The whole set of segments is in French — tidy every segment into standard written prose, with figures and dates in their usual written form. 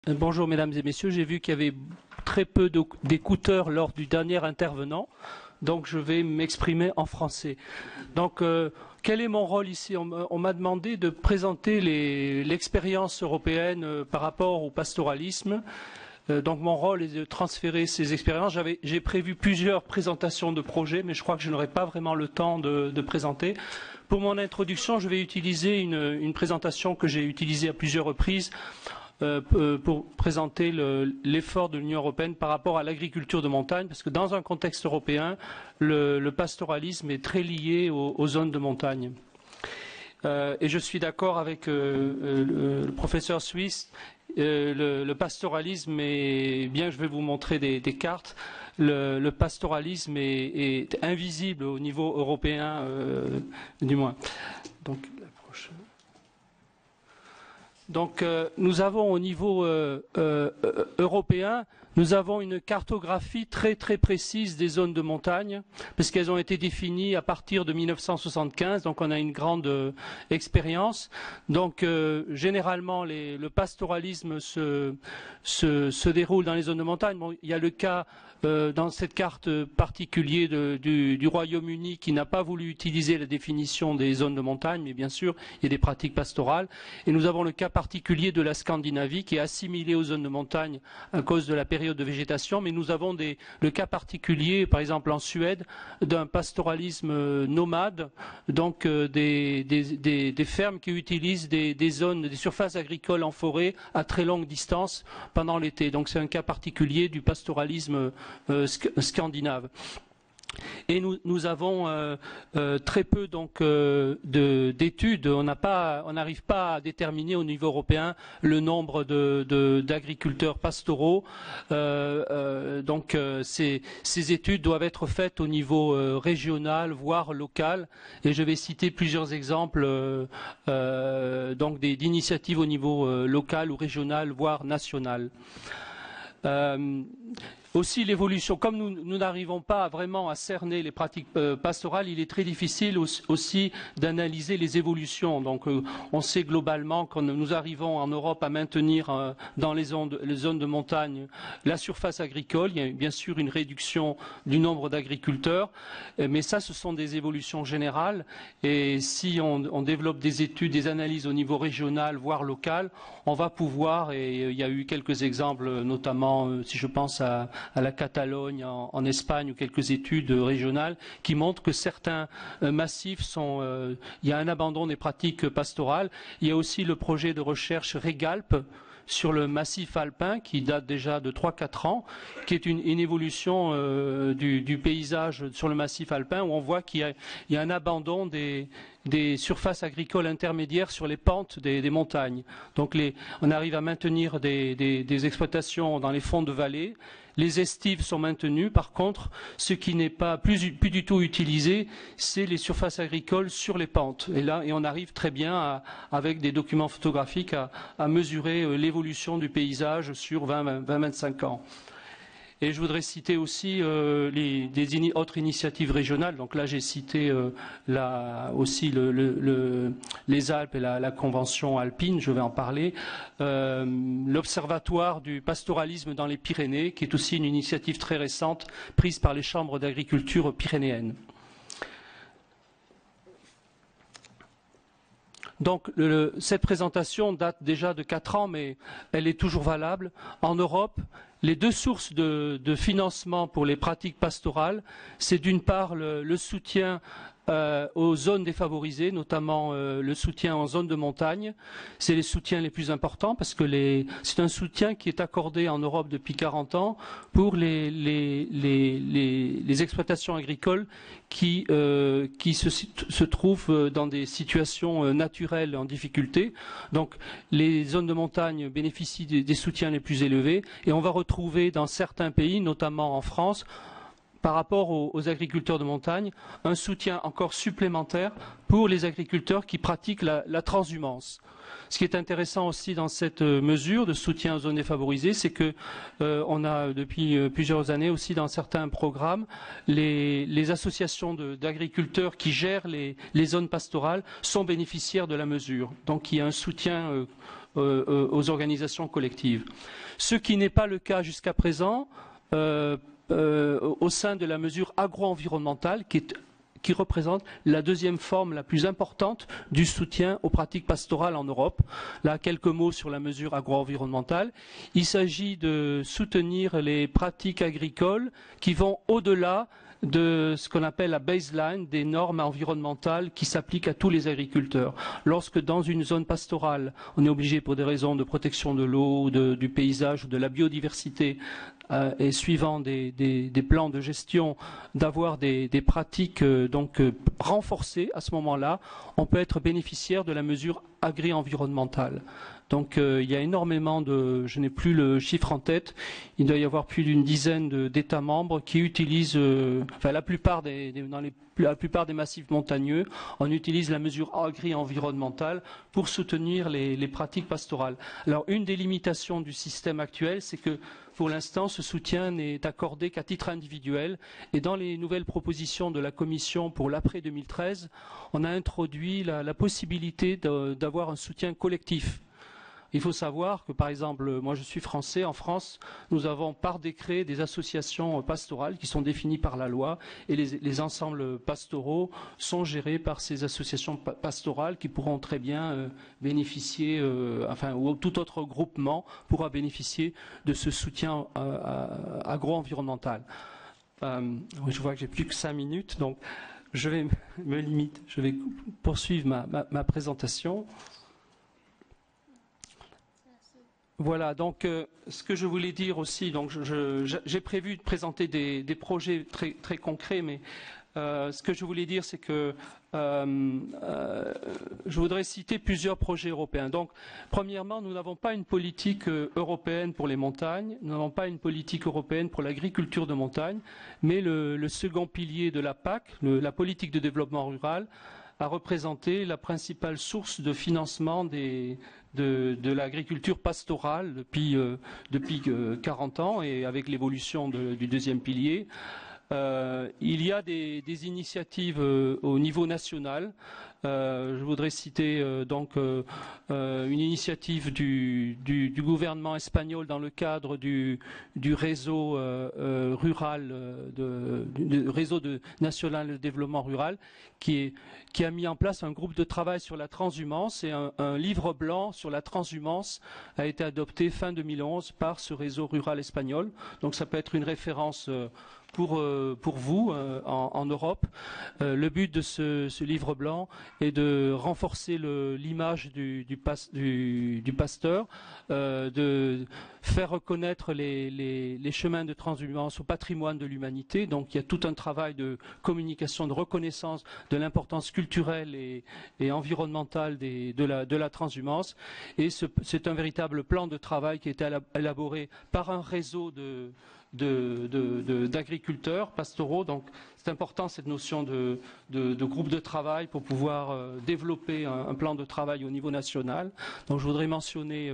Bonjour mesdames et messieurs, j'ai vu qu'il y avait très peu d'écouteurs lors du dernier intervenant, donc je vais m'exprimer en français. Donc quel est mon rôle ici? On m'a demandé de présenter l'expérience européenne par rapport au pastoralisme. Donc mon rôle est de transférer ces expériences. J'ai prévu plusieurs présentations de projets, mais je crois que je n'aurai pas vraiment le temps de présenter. Pour mon introduction, je vais utiliser une présentation que j'ai utilisée à plusieurs reprises pour présenter l'effort de l'Union européenne par rapport à l'agriculture de montagne, parce que dans un contexte européen, le pastoralisme est très lié aux zones de montagne. Et je suis d'accord avec le professeur suisse, le pastoralisme est, bien que je vais vous montrer des cartes, le pastoralisme est invisible au niveau européen, du moins. Donc, la prochaine. Donc nous avons au niveau européen, nous avons une cartographie très précise des zones de montagne, parce qu'elles ont été définies à partir de 1975, donc on a une grande expérience. Donc généralement le pastoralisme se déroule dans les zones de montagne. Bon, il y a le cas dans cette carte particulier du Royaume-Uni qui n'a pas voulu utiliser la définition des zones de montagne, mais bien sûr, il y a des pratiques pastorales. Et nous avons le cas particulier de la Scandinavie qui est assimilée aux zones de montagne à cause de la période de végétation, mais nous avons le cas particulier, par exemple en Suède, d'un pastoralisme nomade, donc des fermes qui utilisent des surfaces agricoles en forêt à très longue distance pendant l'été. Donc c'est un cas particulier du pastoralisme scandinave. Et nous avons très peu donc d'études. On n'arrive pas à déterminer au niveau européen le nombre d'agriculteurs pastoraux. Donc ces études doivent être faites au niveau régional, voire local. Et je vais citer plusieurs exemples donc d'initiatives au niveau local ou régional, voire national. Aussi l'évolution, comme nous n'arrivons pas vraiment à cerner les pratiques pastorales, il est très difficile aussi d'analyser les évolutions. Donc on sait globalement que nous arrivons en Europe à maintenir dans les zones de montagne la surface agricole. Il y a bien sûr une réduction du nombre d'agriculteurs, mais ça ce sont des évolutions générales. Et si on développe des études, des analyses au niveau régional, voire local, on va pouvoir, et il y a eu quelques exemples, notamment si je pense à la Catalogne en Espagne ou quelques études régionales qui montrent que certains massifs il y a un abandon des pratiques pastorales. Il y a aussi le projet de recherche REGALP sur le massif alpin qui date déjà de 3-4 ans, qui est une évolution du paysage sur le massif alpin où on voit qu'il y a un abandon des surfaces agricoles intermédiaires sur les pentes des montagnes. Donc on arrive à maintenir des exploitations dans les fonds de vallée. Les estives sont maintenues. Par contre, ce qui n'est pas plus du tout utilisé, c'est les surfaces agricoles sur les pentes. Et on arrive très bien, avec des documents photographiques, à mesurer l'évolution du paysage sur 20-25 ans. Et je voudrais citer aussi des autres initiatives régionales. Donc là, j'ai cité aussi les Alpes et la Convention alpine, je vais en parler. L'Observatoire du pastoralisme dans les Pyrénées, qui est aussi une initiative très récente prise par les chambres d'agriculture pyrénéennes. Donc cette présentation date déjà de 4 ans, mais elle est toujours valable. En Europe, les deux sources de financement pour les pratiques pastorales, c'est d'une part le soutien aux zones défavorisées, notamment le soutien en zone de montagne. C'est les soutiens les plus importants parce que c'est un soutien qui est accordé en Europe depuis 40 ans pour les exploitations agricoles qui se trouvent dans des situations naturelles en difficulté. Donc les zones de montagne bénéficient des soutiens les plus élevés et on va retrouver dans certains pays, notamment en France, par rapport aux agriculteurs de montagne, un soutien encore supplémentaire pour les agriculteurs qui pratiquent la transhumance. Ce qui est intéressant aussi dans cette mesure de soutien aux zones défavorisées, c'est que on a depuis plusieurs années aussi dans certains programmes les associations d'agriculteurs qui gèrent les zones pastorales sont bénéficiaires de la mesure. Donc il y a un soutien aux organisations collectives. Ce qui n'est pas le cas jusqu'à présent au sein de la mesure agro-environnementale qui représente la deuxième forme la plus importante du soutien aux pratiques pastorales en Europe. Là, quelques mots sur la mesure agro-environnementale. Il s'agit de soutenir les pratiques agricoles qui vont au-delà de ce qu'on appelle la baseline des normes environnementales qui s'appliquent à tous les agriculteurs. Lorsque dans une zone pastorale, on est obligé pour des raisons de protection de l'eau, du paysage ou de la biodiversité et suivant des plans de gestion d'avoir des pratiques renforcées à ce moment-là, on peut être bénéficiaire de la mesure agri-environnementale. Donc il y a énormément je n'ai plus le chiffre en tête, il doit y avoir plus d'une dizaine d'États membres qui utilisent, la plupart la plupart des massifs montagneux, on utilise la mesure agri-environnementale pour soutenir les pratiques pastorales. Alors une des limitations du système actuel, c'est que pour l'instant, ce soutien n'est accordé qu'à titre individuel. Et dans les nouvelles propositions de la Commission pour l'après 2013, on a introduit la possibilité d'avoir un soutien collectif. Il faut savoir que, par exemple, moi je suis français, en France, nous avons par décret des associations pastorales qui sont définies par la loi et les ensembles pastoraux sont gérés par ces associations pastorales qui pourront très bien bénéficier, ou tout autre groupement pourra bénéficier de ce soutien agro-environnemental. Je vois que j'ai plus que 5 minutes, donc je vais me limiter, je vais poursuivre ma présentation. Voilà, donc ce que je voulais dire aussi, donc j'ai prévu de présenter des projets très, très concrets, mais ce que je voulais dire, c'est que je voudrais citer plusieurs projets européens. Donc, premièrement, nous n'avons pas une politique européenne pour les montagnes, nous n'avons pas une politique européenne pour l'agriculture de montagne, mais le second pilier de la PAC, la politique de développement rural, a représenté la principale source de financement de l'agriculture pastorale depuis 40 ans et avec l'évolution du deuxième pilier. Il y a des initiatives au niveau national. Je voudrais citer une initiative du gouvernement espagnol dans le cadre du réseau rural, du réseau national de développement rural, qui a mis en place un groupe de travail sur la transhumance et un livre blanc sur la transhumance a été adopté fin 2011 par ce réseau rural espagnol. Donc ça peut être une référence pour vous en Europe. Le but de ce livre blanc est de renforcer l'image du pasteur, de faire reconnaître les chemins de transhumance au patrimoine de l'humanité. Donc il y a tout un travail de communication, de reconnaissance de l'importance culturelle et environnementale de la transhumance. Et c'est un véritable plan de travail qui a été élaboré par un réseau d'agriculteurs pastoraux. Donc c'est important cette notion de groupe de travail pour pouvoir développer un plan de travail au niveau national. Donc je voudrais mentionner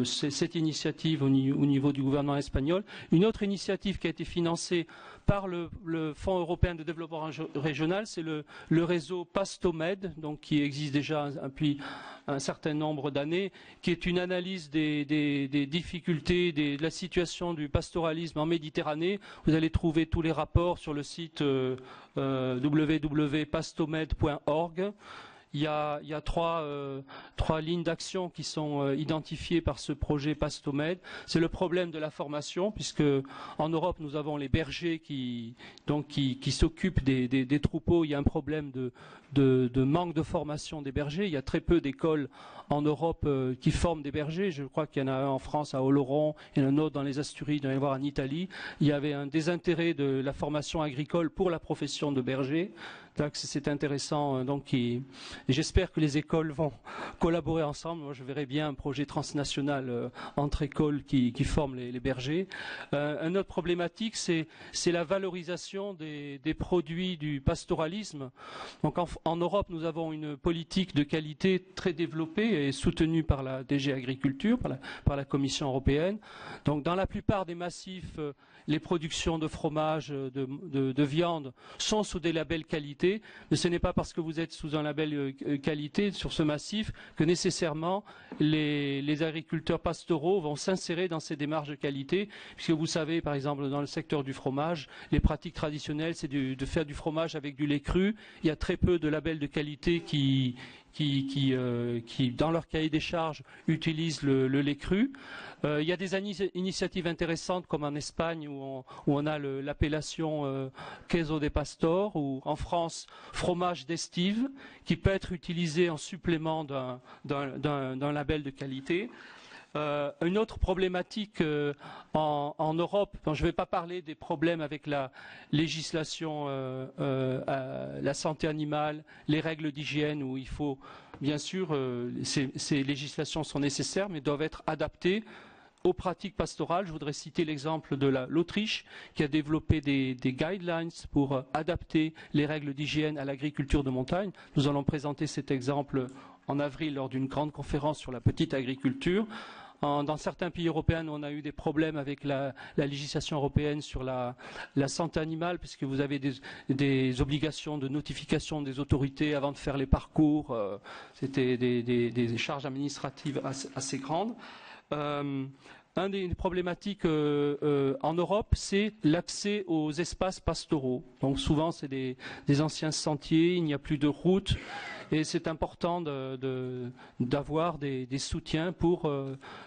cette initiative au niveau du gouvernement espagnol. Une autre initiative qui a été financée par le Fonds européen de développement régional, c'est le réseau Pastomed, donc qui existe déjà depuis un certain nombre d'années, qui est une analyse des difficultés, de la situation du pastoralisme en Méditerranée. Vous allez trouver tous les rapports sur le site www.pastomed.org. Il y a trois lignes d'action qui sont identifiées par ce projet Pastomed. C'est le problème de la formation, puisque en Europe nous avons les bergers qui s'occupent des troupeaux. Il y a un problème de manque de formation des bergers. Il y a très peu d'écoles en Europe qui forment des bergers. Je crois qu'il y en a un en France à Oloron, il y en a un autre dans les Asturies, il doit y en avoir en Italie. Il y avait un désintérêt de la formation agricole pour la profession de berger. C'est intéressant, et j'espère que les écoles vont collaborer ensemble. Moi, je verrais bien un projet transnational entre écoles qui forment les bergers. Une autre problématique, c'est la valorisation des produits du pastoralisme. Donc, en Europe, nous avons une politique de qualité très développée et soutenue par la DG Agriculture, par la Commission européenne. Donc, dans la plupart des massifs, les productions de fromage, de viande sont sous des labels qualité. qualité, mais ce n'est pas parce que vous êtes sous un label qualité sur ce massif que nécessairement les agriculteurs pastoraux vont s'insérer dans ces démarches de qualité, puisque vous savez, par exemple, dans le secteur du fromage, les pratiques traditionnelles, c'est de faire du fromage avec du lait cru. Il y a très peu de labels de qualité qui dans leur cahier des charges, utilisent le lait cru. Il y a des initiatives intéressantes, comme en Espagne, où on a l'appellation queso de pastor, ou en France, fromage d'estive, qui peut être utilisé en supplément d'un label de qualité. Une autre problématique en Europe, je ne vais pas parler des problèmes avec la législation, la santé animale, les règles d'hygiène, où il faut, bien sûr, ces législations sont nécessaires, mais doivent être adaptées aux pratiques pastorales. Je voudrais citer l'exemple de l'Autriche, qui a développé des guidelines pour adapter les règles d'hygiène à l'agriculture de montagne. Nous allons présenter cet exemple en avril lors d'une grande conférence sur la petite agriculture. Dans certains pays européens, on a eu des problèmes avec la législation européenne sur la santé animale, puisque vous avez des obligations de notification des autorités avant de faire les parcours. C'était des charges administratives assez grandes. Une des problématiques en Europe, c'est l'accès aux espaces pastoraux. Donc souvent, c'est des anciens sentiers, il n'y a plus de routes. Et c'est important d'avoir des soutiens pour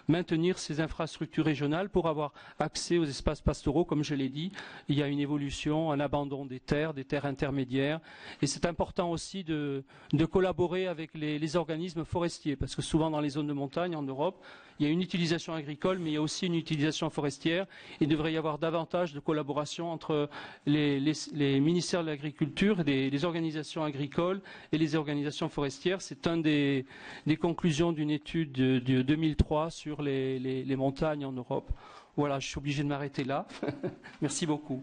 maintenir ces infrastructures régionales, pour avoir accès aux espaces pastoraux. Comme je l'ai dit, il y a une évolution, un abandon des terres intermédiaires. Et c'est important aussi de collaborer avec les organismes forestiers, parce que souvent dans les zones de montagne en Europe, il y a une utilisation agricole, mais il y a aussi une utilisation forestière. Il devrait y avoir davantage de collaboration entre les ministères de l'Agriculture, les organisations agricoles et les organisations forestières. C'est une des conclusions d'une étude de 2003 sur les montagnes en Europe. Voilà, je suis obligé de m'arrêter là. Merci beaucoup.